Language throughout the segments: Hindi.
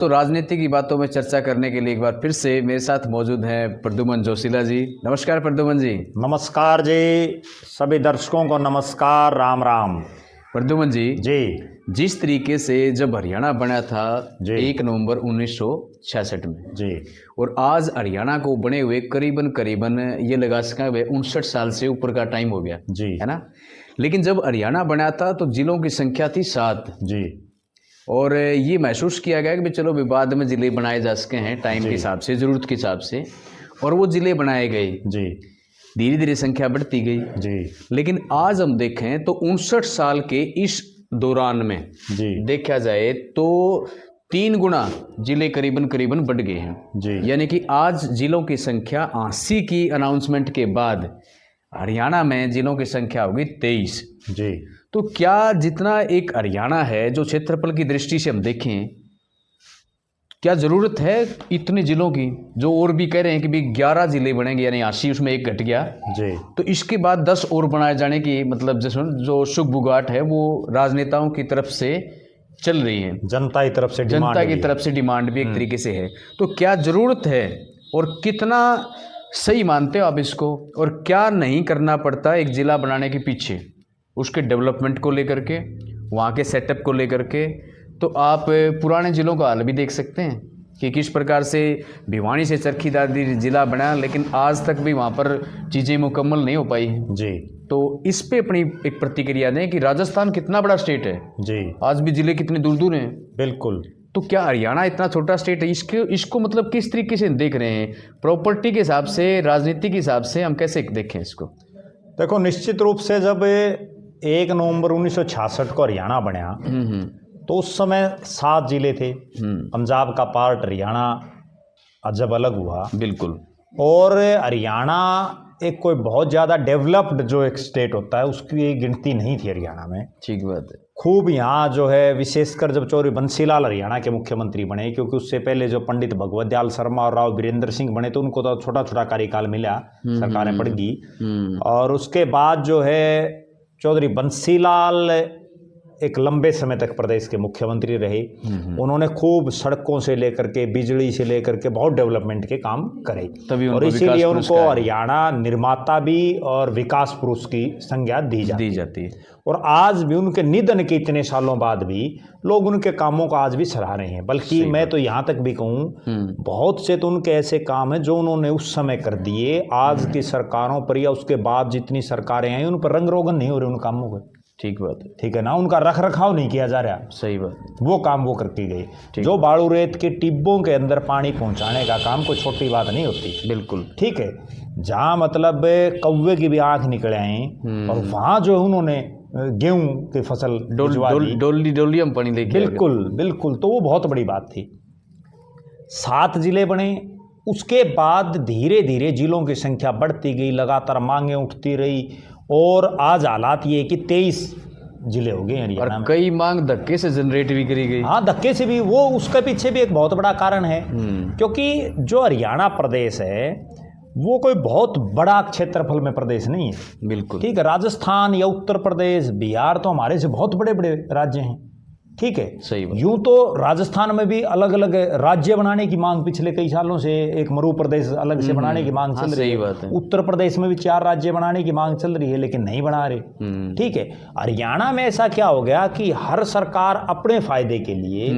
तो राजनीति की बातों में चर्चा करने के लिए एक बार फिर से मेरे साथ मौजूद हैं प्रद्युमन जोशीला जी। नमस्कार प्रद्युमन जी। नमस्कार जी, सभी दर्शकों को नमस्कार, राम राम। प्रद्युमन जी, जिस तरीके से जब हरियाणा बना था 1 नवंबर 1966 में जी, और आज हरियाणा को बने हुए करीबन ये लगा सका 59 साल से ऊपर का टाइम हो गया जी, है ना। लेकिन जब हरियाणा बना था तो जिलों की संख्या थी 7 जी, और ये महसूस किया गया कि भाई चलो विवाद में जिले बनाए जा सके हैं टाइम के हिसाब से, ज़रूरत के हिसाब से, और वो जिले बनाए गए। जी, धीरे धीरे संख्या बढ़ती गई जी, लेकिन आज हम देखें तो 59 साल के इस दौरान में जी, देखा जाए तो 3 गुना जिले करीबन बढ़ गए हैं जी, यानी कि आज जिलों की संख्या 80 की अनाउंसमेंट के बाद हरियाणा में जिलों की संख्या होगी 23। जी। तो क्या जितना एक हरियाणा है जो क्षेत्रफल की दृष्टि से हम देखें, क्या जरूरत है इतने जिलों की, जो और भी कह रहे हैं कि भी 11 जिले बनेंगे यानी 80 उसमें एक घट गया जी, तो इसके बाद 10 और बनाए जाने की मतलब जो शुभ-बुगाट है वो राजनेताओं की तरफ से चल रही है, जनता की तरफ से जनता की तरफ से डिमांड भी एक तरीके से है। तो क्या जरूरत है और कितना सही मानते हो आप इसको, और क्या नहीं करना पड़ता एक जिला बनाने के पीछे, उसके डेवलपमेंट को लेकर के, वहाँ के सेटअप को लेकर के? तो आप पुराने जिलों का हाल भी देख सकते हैं कि किस प्रकार से भिवानी से चरखी दादरी जिला बना लेकिन आज तक भी वहाँ पर चीज़ें मुकम्मल नहीं हो पाई हैं। जी, तो इस पे अपनी एक प्रतिक्रिया दें कि राजस्थान कितना बड़ा स्टेट है, जी, आज भी जिले कितने दूर दूर हैं। बिल्कुल। तो क्या हरियाणा इतना छोटा स्टेट है, इसको मतलब किस तरीके से देख रहे हैं, प्रॉपर्टी के हिसाब से, राजनीति के हिसाब से हम कैसे देखें इसको? देखो, निश्चित रूप से जब 1 नवंबर 1966 को हरियाणा बना तो उस समय 7 जिले थे। पंजाब का पार्ट हरियाणा जब अलग हुआ, बिल्कुल, और हरियाणा एक कोई बहुत ज़्यादा डेवलप्ड जो एक स्टेट होता है उसकी गिनती नहीं थी हरियाणा में। ठीक बात है। खूब यहाँ जो है, विशेषकर जब चौधरी बंसीलाल हरियाणा के मुख्यमंत्री बने, क्योंकि उससे पहले जो पंडित भगवत दयाल शर्मा और राव वीरेंद्र सिंह बने तो उनको तो छोटा छोटा कार्यकाल मिला, सरकारें पड़ गई। और उसके बाद जो है चौधरी बंसीलाल एक लंबे समय तक प्रदेश के मुख्यमंत्री रहे। उन्होंने खूब सड़कों से लेकर के, बिजली से लेकर के बहुत डेवलपमेंट के काम करे, और इसीलिए उनको हरियाणा निर्माता भी और विकास पुरुष की संज्ञा दी जाती है। और आज भी उनके निधन के इतने सालों बाद भी लोग उनके कामों को आज भी सराह रहे हैं। बल्कि मैं तो यहाँ तक भी कहूँ, बहुत से तो उनके ऐसे काम हैं जो उन्होंने उस समय कर दिए, आज की सरकारों पर या उसके बाद जितनी सरकारें आई उन पर रंग रोगन नहीं हो रहे उन कामों को। ठीक बात है, ठीक है ना, उनका रख रखाव नहीं किया जा रहा। सही बात, वो काम वो करती गई। जो बालू रेत के टिब्बों के अंदर पानी पहुंचाने का काम कोई छोटी बात नहीं होती। बिल्कुल, ठीक है, जहाँ मतलब कौवे की भी आंख निकले आए और वहाँ जो उन्होंने गेहूं की फसल डोली हम पानी लेके, बिल्कुल बिल्कुल, तो वो बहुत बड़ी बात थी। 7 जिले बने, उसके बाद धीरे धीरे जिलों की संख्या बढ़ती गई, लगातार मांगे उठती रही, और आज हालात ये कि 23 जिले हो गए हरियाणा में। कई मांग धक्के से जनरेट भी करी गई। हाँ, धक्के से भी, वो उसके पीछे भी एक बहुत बड़ा कारण है, क्योंकि जो हरियाणा प्रदेश है वो कोई बहुत बड़ा क्षेत्रफल में प्रदेश नहीं है। बिल्कुल, ठीक है, राजस्थान या उत्तर प्रदेश, बिहार तो हमारे से बहुत बड़े बड़े राज्य हैं। ठीक है, सही बात। यूं तो राजस्थान में भी अलग अलग राज्य बनाने की मांग पिछले कई सालों से, एक मरू प्रदेश अलग से बनाने की मांग चल रही है। उत्तर प्रदेश में भी 4 राज्य बनाने की मांग चल रही है, लेकिन नहीं बना रहे। ठीक है, हरियाणा में ऐसा क्या हो गया कि हर सरकार अपने फायदे के लिए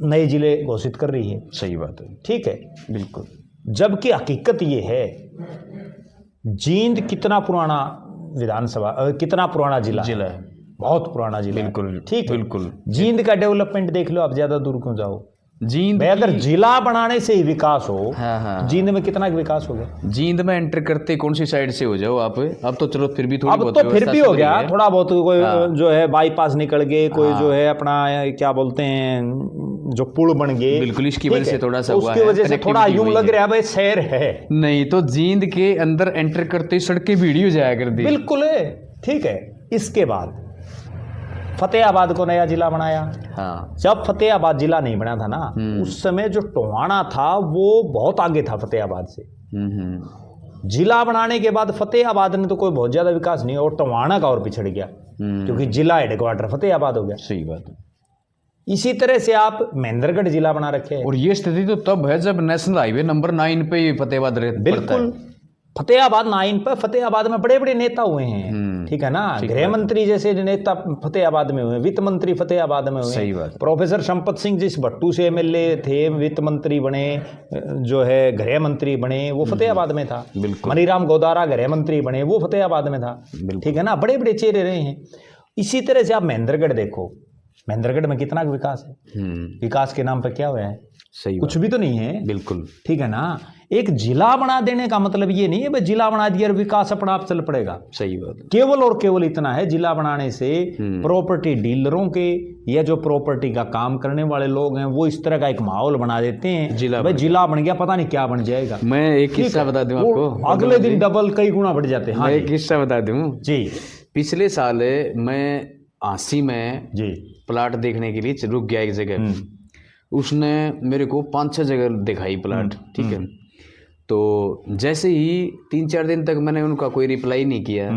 नए जिले घोषित कर रही है। सही बात है, ठीक है, बिल्कुल। जबकि हकीकत ये है, जींद कितना पुराना विधानसभा, कितना पुराना जिला है, बहुत पुराना जिला। बिल्कुल, ठीक है, बिल्कुल। जींद का डेवलपमेंट देख लो, आप ज्यादा दूर क्यों जाओ। जींद अगर जिला बनाने से ही विकास हो, हाँ, जींद में कितना विकास हो गया। जींद में एंटर करते कौन सी साइड से हो जाओ आप, अब तो चलो फिर भी थोड़ी अब तो फिर भी हो गया थोड़ा बहुत, कोई जो है बाईपास निकल गए, कोई जो है अपना क्या बोलते हैं जो पुल बन गए। बिल्कुल, इसकी वजह से थोड़ा सा उसकी वजह से थोड़ा यूं लग रहा है भाई शहर है, नहीं तो जींद के अंदर एंटर करते सड़कें भीड़ी हो जाया कर दी। बिल्कुल है, ठीक है। इसके बाद फतेहाबाद को नया जिला बनाया। हाँ, जब फतेहाबाद जिला नहीं बना था ना, उस समय जो टोहाना था वो बहुत आगे था फतेहाबाद से। जिला बनाने के बाद फतेहाबाद ने तो कोई बहुत ज्यादा विकास नहीं, और टोहाना का और पिछड़ गया, क्योंकि जिला हेडक्वार्टर फतेहाबाद हो गया। सही बात है। इसी तरह से आप महेंद्रगढ़ जिला बना रखे हैं। और ये स्थिति तो तब है जब नेशनल हाईवे नंबर 9 पे ये फतेहाबाद पड़ता बिल्कुल, है। फतेहाबाद 9 पर, फतेहाबाद में बड़े बड़े नेता हुए हैं, ठीक है ना, गृह मंत्री जैसे नेता फतेहाबाद में हुए, वित्त मंत्री फतेहाबाद में हुए। सही बात। प्रोफेसर संपत सिंह जिस भट्टू से एमएलए थे, वित्त मंत्री बने, जो है गृह मंत्री बने, वो फतेहाबाद में था। बिल्कुल। मनीराम गोदारा गृह मंत्री बने, वो फतेहाबाद में था, ठीक है ना, बड़े बड़े चेहरे रहे हैं। इसी तरह से आप महेंद्रगढ़ देखो, महेंद्रगढ़ में कितना विकास है, विकास के नाम पर क्या हुआ है, सही कुछ भी तो नहीं है। बिल्कुल, ठीक है ना। एक जिला बना देने का मतलब ये नहीं है भाई जिला बना दिया और विकास अपना आप चल पड़ेगा। सही बात। केवल और केवल इतना है, जिला बनाने से प्रॉपर्टी डीलरों के या जो प्रॉपर्टी का काम करने वाले लोग हैं वो इस तरह का एक माहौल बना देते हैं, भाई जिला बन गया, पता नहीं क्या बन जाएगा। मैं एक किस्सा बता दूं आपको, अगले दिन डबल कई गुना बढ़ जाते हैं। मैं एक किस्सा बता दूं जी। पिछले साल मैं आसी में जी प्लाट देखने के लिए रुक गया एक जगह। उसने मेरे को 5-6 जगह दिखाई प्लाट, ठीक है। तो जैसे ही 3-4 दिन तक मैंने उनका कोई रिप्लाई नहीं किया,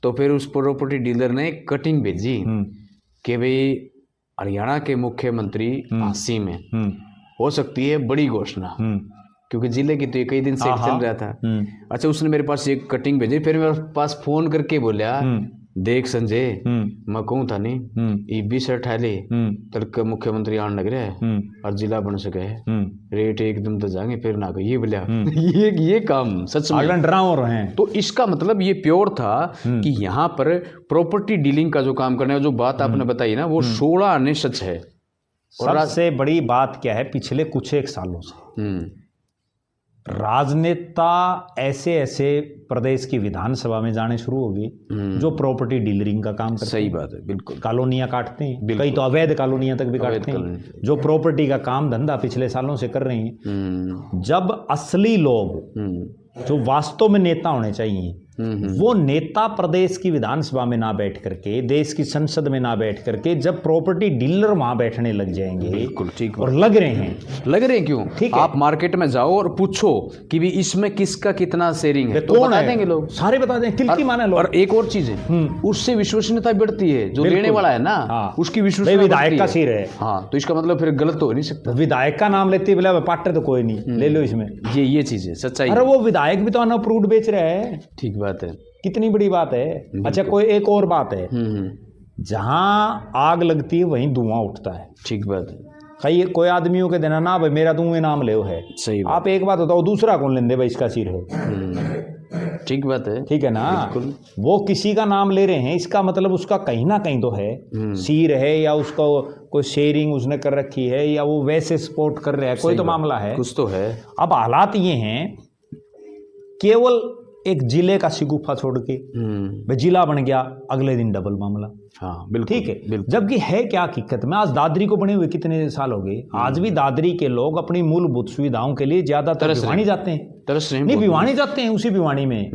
तो फिर उस प्रॉपर्टी डीलर ने कटिंग भेजी कि भाई हरियाणा के मुख्यमंत्री आसी में हो सकती है बड़ी घोषणा, क्योंकि जिले की तो ये कई दिन से चल रहा था। अच्छा, उसने मेरे पास एक कटिंग भेजी, फिर मेरे पास फोन करके बोला, देख संजय, मैं कहूँ था नहीं ये 20-28 तक मुख्यमंत्री आने लग रहा है और जिला बन सके है, रेट एकदम तो जाएंगे, फिर ना ये बोला ये काम सच में ड्रामा हो रहे हैं। तो इसका मतलब ये प्योर था कि यहाँ पर प्रॉपर्टी डीलिंग का जो काम करने, जो बात आपने बताई ना, वो 16 आने सच है। और सबसे बड़ी बात क्या है, पिछले कुछ एक सालों से राजनेता ऐसे ऐसे प्रदेश की विधानसभा में जाने शुरू हो गए जो प्रॉपर्टी डीलरिंग का काम करते हैं। सही बात है, बिल्कुल। कॉलोनियां काटते हैं, कई तो अवैध कॉलोनियां तक भी काटते हैं, जो प्रॉपर्टी का काम धंधा पिछले सालों से कर रहे हैं। जब असली लोग जो वास्तव में नेता होने चाहिए, वो नेता प्रदेश की विधानसभा में ना बैठ करके, देश की संसद में ना बैठ करके, जब प्रॉपर्टी डीलर वहां बैठने लग जाएंगे, बिल्कुल ठीक, और लग रहे हैं क्यों, ठीक है, आप मार्केट में जाओ और पूछो कि भी इसमें किसका कितना शेयरिंग है, तो बता देंगे लोग, सारे बता देंगे, तिलकी माने लोग। और एक और चीज है, उससे विश्वसनीयता बढ़ती है, जो लेने वाला है ना, उसकी विश्वसनीयता, विधायक का सिर है, हाँ, तो इसका मतलब फिर गलत तो हो नहीं सकता। विधायक का नाम लेते बोला पार्टनर तो कोई नहीं, ले लो इसमें, ये चीज है, सच्चाई। अरे वो विधायक भी तो अनअप्रूव्ड बेच रहा है। ठीक बात है, कितनी बड़ी बात है। अच्छा, कोई एक और बात है, जहां आग लगती है वहीं धुआं उठता है। ठीक बात है। कोई आदमियों के देना ना भाई मेरा तुम नाम ले है, सही बात। आप एक बात बताओ, दूसरा कौन लेंदे भाई इसका सिर है, ठीक बात है, ठीक है ना। वो किसी का नाम ले रहे हैं, इसका मतलब उसका कहीं ना कहीं तो है, सिर है, या उसका कोई शेयरिंग उसने कर रखी है, या वो वैसे सपोर्ट कर रहा है, कोई तो मामला है, कुछ तो है। अब हालात ये हैं, केवल एक जिले का शिगुफा छोड़ के भाई जिला बन गया, अगले दिन डबल मामला। हाँ बिल्कुल, ठीक है। जबकि है क्या हकीकत में, आज दादरी को बने हुए कितने साल हो गए, आज भी दादरी के लोग अपनी मूलभूत सुविधाओं के लिए ज्यादातर भिवानी जाते हैं, तरस नहीं भिवानी जाते हैं, उसी भिवानी में।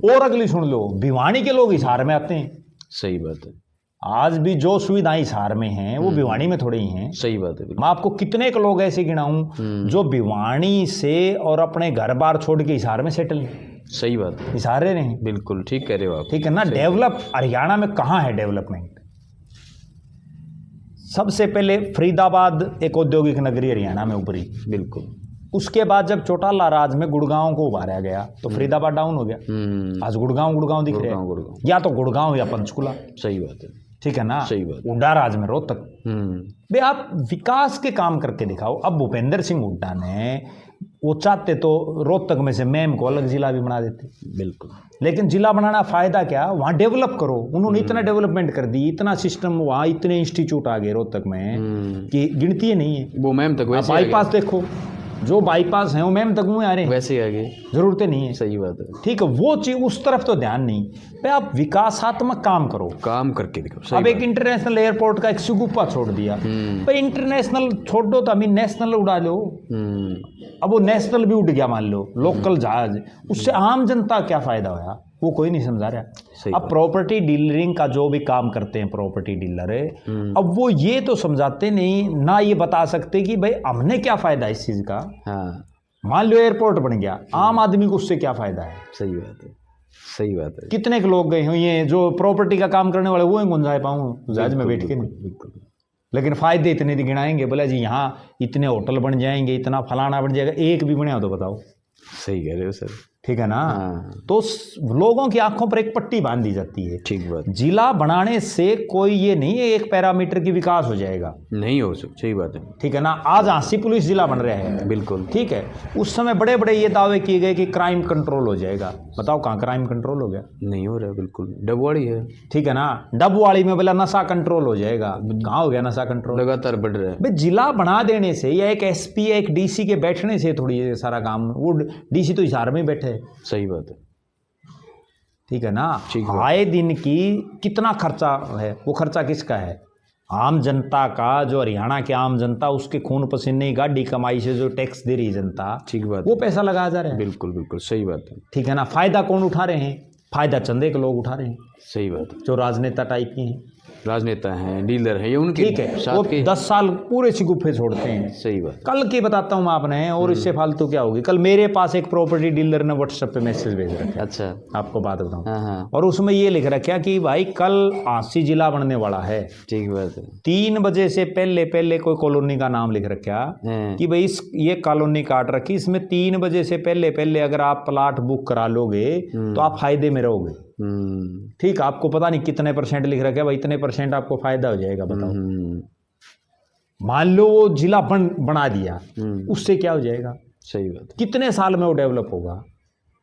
और अगली सुन लो, भिवानी के लोग हिसार में आते हैं। सही बात है, आज भी जो सुविधाएं हिसार में हैं वो भिवानी में थोड़ी ही हैं। सही बात है। मैं आपको कितने के लोग ऐसे गिनाऊं जो भिवानी से और अपने घर बार छोड़ के हिसार में सेटल हैं। सही बात है, हिसार नहीं, बिल्कुल ठीक कह रहे हो आप, ठीक है ना। डेवलप हरियाणा में कहाँ है डेवलपमेंट? सबसे पहले फरीदाबाद एक औद्योगिक नगरी हरियाणा में उभरी, बिल्कुल। उसके बाद जब चौटाला राज में गुड़गांव को उभारा गया तो फरीदाबाद डाउन हो गया, आज गुड़गांव दिख रहा है, या तो गुड़गांव या पंचकुला। सही बात है, ठीक है ना। सही बात। हुड्डा राज में रोहतक, भाई आप विकास के काम करके दिखाओ। अब भूपेंद्र सिंह हुड्डा ने, वो चाहते तो रोहतक में से मैम को अलग जिला भी बना देते, बिल्कुल, लेकिन जिला बनाना फायदा क्या, वहां डेवलप करो। उन्होंने इतना डेवलपमेंट कर दी, इतना सिस्टम, वहां इतने इंस्टीट्यूट आ गए रोहतक में कि गिनती नहीं है। वो मैम तक वैसे बाईपास देखो, जो बाईपास है वो मैम तक मुँह आ रहे हैं, वैसे ही आगे, जरूरतें नहीं है। सही बात है, ठीक है, वो चीज उस तरफ तो ध्यान नहीं। भाई आप विकासात्मक काम करो, काम करके दिखाओ। अब एक इंटरनेशनल एयरपोर्ट का एक सुगुप्पा छोड़ दिया, भाई इंटरनेशनल छोड़ दो तो अभी नेशनल उड़ा लो। अब वो नेशनल भी उड़ गया मान लो, लोकल जहाज, उससे आम जनता क्या फायदा होया, वो कोई नहीं समझा रहा। अब प्रॉपर्टी डीलरिंग का जो भी काम करते हैं प्रॉपर्टी डीलर है, अब वो ये तो समझाते नहीं ना, ये बता सकते कि भाई हमने क्या फायदा इस चीज का। हाँ, मान लो एयरपोर्ट बन गया, आम आदमी को उससे क्या फायदा है। सही बात है, सही बात है। कितने के लोग गए हो, ये जो प्रॉपर्टी का काम करने वाले वो ही गुंजाए पाऊँ जहाज में बैठ के नहीं। बिल्कुल, लेकिन फायदे इतने गिनाएंगे, बोला जी यहाँ इतने होटल बन जाएंगे, इतना फलाना बन जाएगा, एक भी बने हो तो बताओ। सही कह रहे हो सर। ठीक है ना। हाँ। तो लोगों की आंखों पर एक पट्टी बांध दी जाती है। ठीक बात। जिला बनाने से कोई ये नहीं है एक पैरामीटर की विकास हो जाएगा, नहीं हो सकता, सही बात है। ठीक है ना। आज झांसी पुलिस जिला बन रहा है, बिल्कुल ठीक है। उस समय बड़े बड़े ये दावे किए गए कि क्राइम कंट्रोल हो जाएगा। बताओ कहाँ क्राइम कंट्रोल हो गया? नहीं हो रहा, बिल्कुल डबवाड़ी है। ठीक है ना। डबवाड़ी में बोला नशा कंट्रोल हो जाएगा, कहाँ हो गया नशा कंट्रोल? लगातार बढ़ रहा है। भाई जिला बना देने से या एक एसपी या एक डीसी के बैठने से थोड़ी ये सारा काम, वो डीसी तो हिसार में ही बैठे है। सही बात है। ठीक है ना। ठीक है। आए दिन की कितना खर्चा है, वो खर्चा किसका है? आम जनता का। जो हरियाणा के आम जनता, उसके खून पसीने गाड़ी कमाई से जो टैक्स दे रही है जनता, ठीक बात, वो पैसा लगाया जा रहा है। बिल्कुल बिल्कुल सही बात है। ठीक है ना। फायदा कौन उठा रहे हैं? फायदा चंदे के लोग उठा रहे हैं, सही बात है। जो राजनेता टाइप के हैं, राजनेता हैं, डीलर हैं, ये उनके ठीक है। वो साथ के। 10 साल पूरे शिगुफे छोड़ते हैं। सही बात। कल की बताता हूँ मैं आपने, और इससे फालतू क्या होगी। कल मेरे पास एक प्रॉपर्टी डीलर ने व्हाट्सएप पे मैसेज भेज रखा, अच्छा। आपको बात बताऊँ, हाँ हाँ, और उसमें ये लिख रखा कि भाई कल झांसी जिला बनने वाला है। ठीक बात है। 3 बजे से पहले पहले कोई कॉलोनी का नाम लिख रखा हैं, कि भाई ये कॉलोनी काट रखी, इसमें 3 बजे से पहले पहले अगर आप प्लाट बुक करा लोगे तो आप फायदे में रहोगे। ठीक, आपको पता नहीं कितने % लिख रखा है भाई, इतने % आपको फायदा हो जाएगा। बताओ, मान लो वो जिला बना दिया, उससे क्या हो जाएगा? सही बात है। कितने साल में वो डेवलप होगा?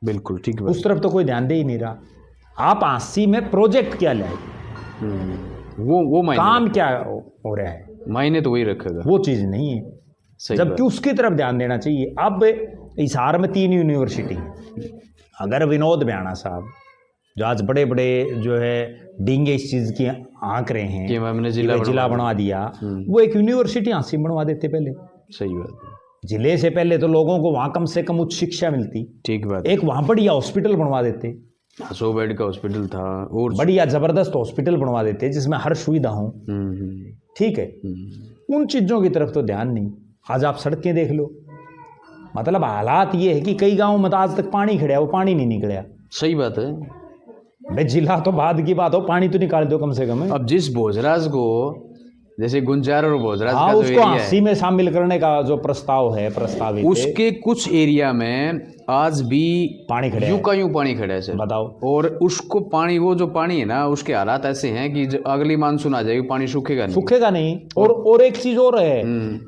बिल्कुल ठीक बात। उस तरफ तो कोई ध्यान दे ही नहीं रहा। आप झांसी में प्रोजेक्ट क्या लाए, वो मायने काम क्या हो रहा है, मायने तो वही रखेगा, वो चीज़ नहीं है। सही जबकि उसकी तरफ ध्यान देना चाहिए। अब हिसार में 3 यूनिवर्सिटी हैं। अगर विनोद भ्याणा साहब, जो आज बड़े बड़े जो है डींगे इस चीज़ की आंक रहे हैं कि हमने जिला बनवा दिया, वो एक यूनिवर्सिटी झांसी बनवा देते पहले। सही बात है। जिले से पहले तो लोगों को वहाँ कम से कम उच्च शिक्षा मिलती। ठीक बात। एक वहाँ बढ़िया हॉस्पिटल बनवा देते, 100 बेड का हॉस्पिटल था, और बढ़िया जबरदस्त हॉस्पिटल बनवा देते जिसमें हर सुविधा हो। ठीक है, उन चीज़ों की तरफ तो ध्यान नहीं। आज आप सड़कें देख लो, मतलब हालात ये है कि कई गाँव में तो आज तक पानी खड़ा है, वो पानी नहीं निकला। सही बात है। भाई जिला तो बाद की बात हो, पानी तो निकाल दो कम से कम। अब जिस भोजराज को, जैसे गुंजार और भोजराज हाँ, का जो उसको एरिया झांसी में शामिल करने का जो प्रस्ताव है, प्रस्तावित है, उसके कुछ एरिया में आज भी पानी खड़ा है। यूं का यूं पानी खड़ा है सर। बताओ। और उसको पानी, वो जो पानी है ना, उसके हालात ऐसे हैं कि अगली मानसून आ जाएगी, पानी सूखेगा नहीं। सूखेगा नहीं। और एक चीज और है,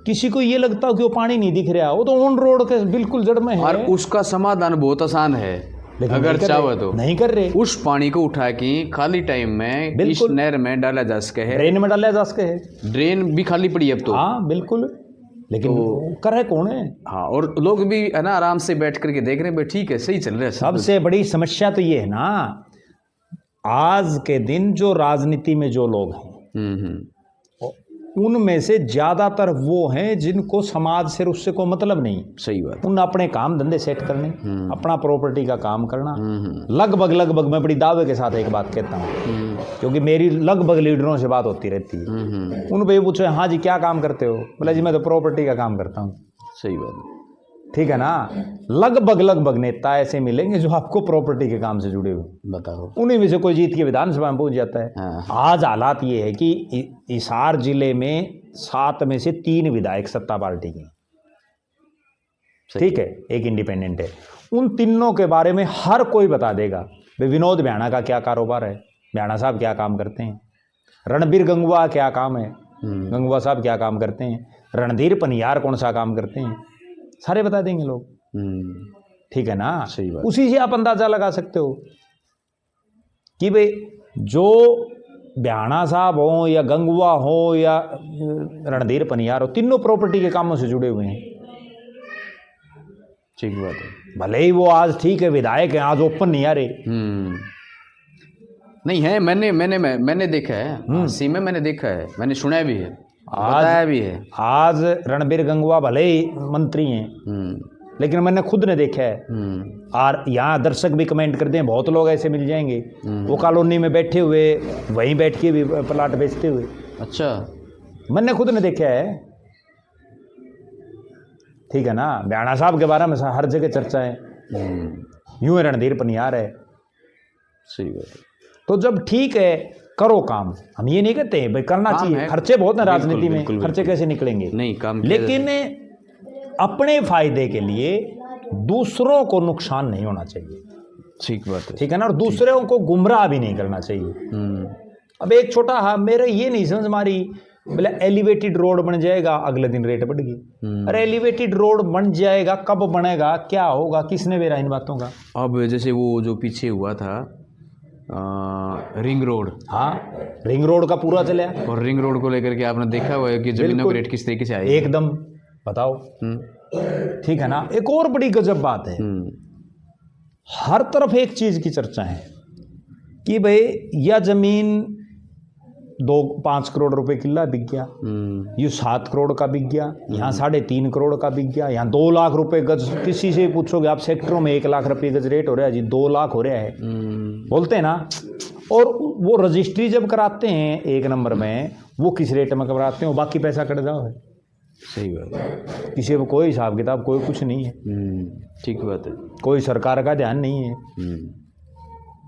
किसी को ये लगता हो कि वो पानी नहीं दिख रहा, वो तो ऑन रोड के बिल्कुल जड़ में है। और उसका समाधान बहुत आसान है, अगर चाहो तो। नहीं कर रहे। उस पानी को उठा के खाली टाइम में इस नहर में डाला जा सके है, ड्रेन में डाला जा सके है। ड्रेन भी खाली पड़ी अब तो। हाँ बिल्कुल, लेकिन कर है कौन है? हाँ, और लोग भी है ना आराम से बैठ करके देख रहे हैं, ठीक है, सही चल रहा है। सबसे बड़ी समस्या तो ये है ना, आज के दिन जो राजनीति में जो लोग हैं, उनमें से ज्यादातर वो हैं जिनको समाज से उससे कोई मतलब नहीं। सही बात। उन अपने काम धंधे सेट करने, अपना प्रॉपर्टी का काम करना। लगभग मैं बड़ी दावे के साथ एक बात कहता हूँ, क्योंकि मेरी लगभग लीडरों से बात होती रहती है। उन पे पूछे, हाँ जी क्या काम करते हो? बोला जी मैं तो प्रॉपर्टी का काम करता हूँ। सही बात है। ठीक है ना। लगभग नेता ऐसे मिलेंगे जो आपको प्रॉपर्टी के काम से जुड़े हुए। बताओ, उन्हीं में से कोई जीत के विधानसभा में पहुंच जाता है। हाँ। आज हालात ये है कि हिसार जिले में 7 में से 3 विधायक सत्ता पार्टी के, ठीक है, एक इंडिपेंडेंट है। उन तीनों के बारे में हर कोई बता देगा भाई विनोद भ्याणा का क्या कारोबार है, भ्याणा साहब क्या काम करते हैं, रणबीर गंगवा क्या काम है, गंगवा साहब क्या काम करते हैं, रणधीर पनियार कौन सा काम करते हैं, सारे बता देंगे लोग। ठीक है ना। सही बात। उसी से आप अंदाजा लगा सकते हो कि भाई जो भ्याणा साहब हो या गंगवा हो या रणधीर पनियार हो, तीनों प्रॉपर्टी के कामों से जुड़े हुए हैं। ठीक बात है। भले ही वो आज ठीक है विधायक है, आज ओपन नहीं आ रहे। नहीं है, मैंने देखा है, झांसी में मैंने देखा है, मैंने सुना भी है, बताया भी है। आज रणबीर गंगवा भले ही मंत्री हैं, लेकिन मैंने खुद ने देखा है। और यहाँ दर्शक भी कमेंट करते हैं, बहुत लोग ऐसे मिल जाएंगे वो कॉलोनी में बैठे हुए, वहीं बैठ के भी प्लाट बेचते हुए। अच्छा, मैंने खुद ने देखा है। ठीक है ना। भ्याणा साहब के बारे में हर जगह चर्चा है, यूं रणधीर पनियार है। सही बात है। तो जब ठीक है करो काम। हम ये नहीं कहते भाई करना काम चाहिए, है। खर्चे बहुत हैं बिल्कुल, राजनीति में, बिल्कुल, खर्चे कैसे निकलेंगे, नहीं काम किया लेकिन अपने फायदे के लिए दूसरों को नुकसान नहीं होना चाहिए, ठीक बात है। ठीक है ना, और दूसरों को गुमराह भी नहीं करना चाहिए। अब एक छोटा मेरे ये नहीं समझ मारी, बोले एलिवेटेड रोड बन जाएगा, अगले दिन रेट बढ़ गई। अरे एलिवेटेड रोड बन जाएगा, कब बनेगा, क्या होगा, किसने बेरा इन बातों का। अब जैसे वो जो पीछे हुआ था रिंग रोड, हाँ, रिंग रोड का पूरा चला, और रिंग रोड को लेकर के आपने देखा हुआ है कि जमीनों के रेट किस तरीके से आए एकदम, बताओ, ठीक है ना। एक और बड़ी गजब बात है, हर तरफ एक चीज की चर्चा है कि भाई यह जमीन 2-5 करोड़ रुपए किला बिक गया, ये 7 करोड़ का बिक गया, यहाँ 3.5 करोड़ का बिक गया, यहाँ 2 लाख रुपए गज। किसी से पूछोगे आप, सेक्टरों में 1 लाख रुपए गज रेट हो रहा है जी, 2 लाख हो रहा है, बोलते हैं ना। और वो रजिस्ट्री जब कराते हैं 1 नंबर में, वो किस रेट में कराते हैं, वो बाकी पैसा कट जाओ है। सही बात है। किसी को कोई हिसाब किताब, कोई कुछ नहीं है, ठीक बात है। कोई सरकार का ध्यान नहीं है।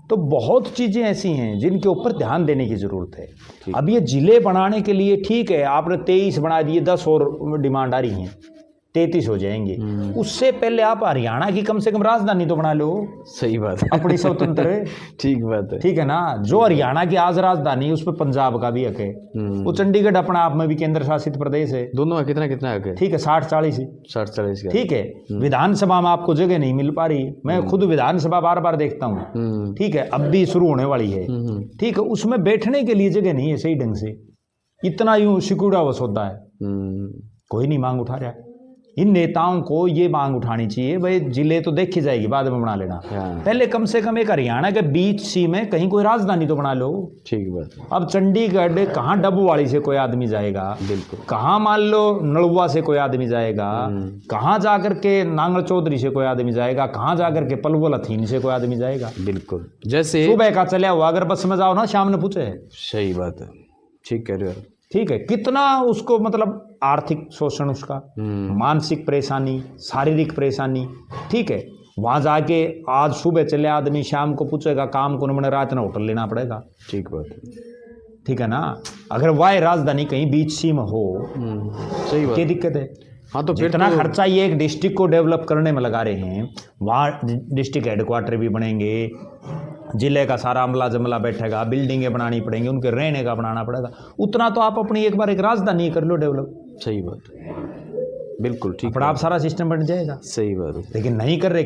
तो बहुत चीज़ें ऐसी हैं जिनके ऊपर ध्यान देने की ज़रूरत है। अब ये जिले बनाने के लिए ठीक है, आपने 23 बना दिए, 10 और डिमांड आ रही हैं, 33 हो जाएंगे। उससे पहले आप हरियाणा की कम से कम राजधानी तो बना लो। सही बात है, अपनी स्वतंत्र ठीक बात है, ठीक है ना। जो हरियाणा की आज राजधानी है, उस पर पंजाब का भी हक है, वो चंडीगढ़ अपना आप में भी केंद्र शासित प्रदेश है, दोनों का कितना कितना हक है, ठीक है, 60-40 ही, 60-40 का, ठीक है। विधानसभा में आपको जगह नहीं मिल पा रही, मैं खुद विधानसभा बार बार देखता हूँ, ठीक है, अब भी शुरू होने वाली है, ठीक है, उसमें बैठने के लिए जगह नहीं है सही ढंग से, इतना यूं सिकुड़ा वस होता है, कोई नहीं मांग उठा रहा। इन नेताओं को ये मांग उठानी चाहिए, भाई जिले तो देखी जाएगी, बाद में बना लेना, पहले कम से कम एक हरियाणा के बीच सी में कहीं कोई राजधानी तो बना लो। ठीक बात है। अब चंडीगढ़ कहाँ डब्बूवाड़ी से कोई आदमी जाएगा, बिल्कुल, कहाँ मान लो नलुआ से कोई आदमी जाएगा, कहाँ जाकर के नांगल चौधरी से कोई आदमी जाएगा, कहाँ जाकर के पलवल हथीन से कोई आदमी जाएगा। बिल्कुल, जैसे सुबह का चला हुआ अगर बस में जाओ ना, शाम ने पूछे। सही बात है, ठीक कह रहे हो, ठीक है। कितना उसको मतलब आर्थिक शोषण, उसका मानसिक परेशानी, शारीरिक परेशानी, ठीक है। वहां जाके आज सुबह चले आदमी, शाम को पूछेगा काम को, मैंने रात में होटल लेना पड़ेगा। ठीक बात है, ठीक है ना। अगर वह राजधानी कहीं बीच सी में हो, सही बात, क्या दिक्कत है। हाँ, तो जितना खर्चा ये एक डिस्ट्रिक्ट को डेवलप करने में लगा रहे हैं, वहाँ डिस्ट्रिक्ट हेडक्वार्टर भी बनेंगे, जिले का सारा अमला जमला बैठेगा, बिल्डिंगें बनानी पड़ेंगी, उनके रहने का बनाना पड़ेगा, उतना तो आप अपनी एक बार एक राजधानी कर लो डेवलप। सही बात, बिल्कुल ठीक, आप सारा सिस्टम बन जाएगा। सही बात है, लेकिन नहीं कर रहे।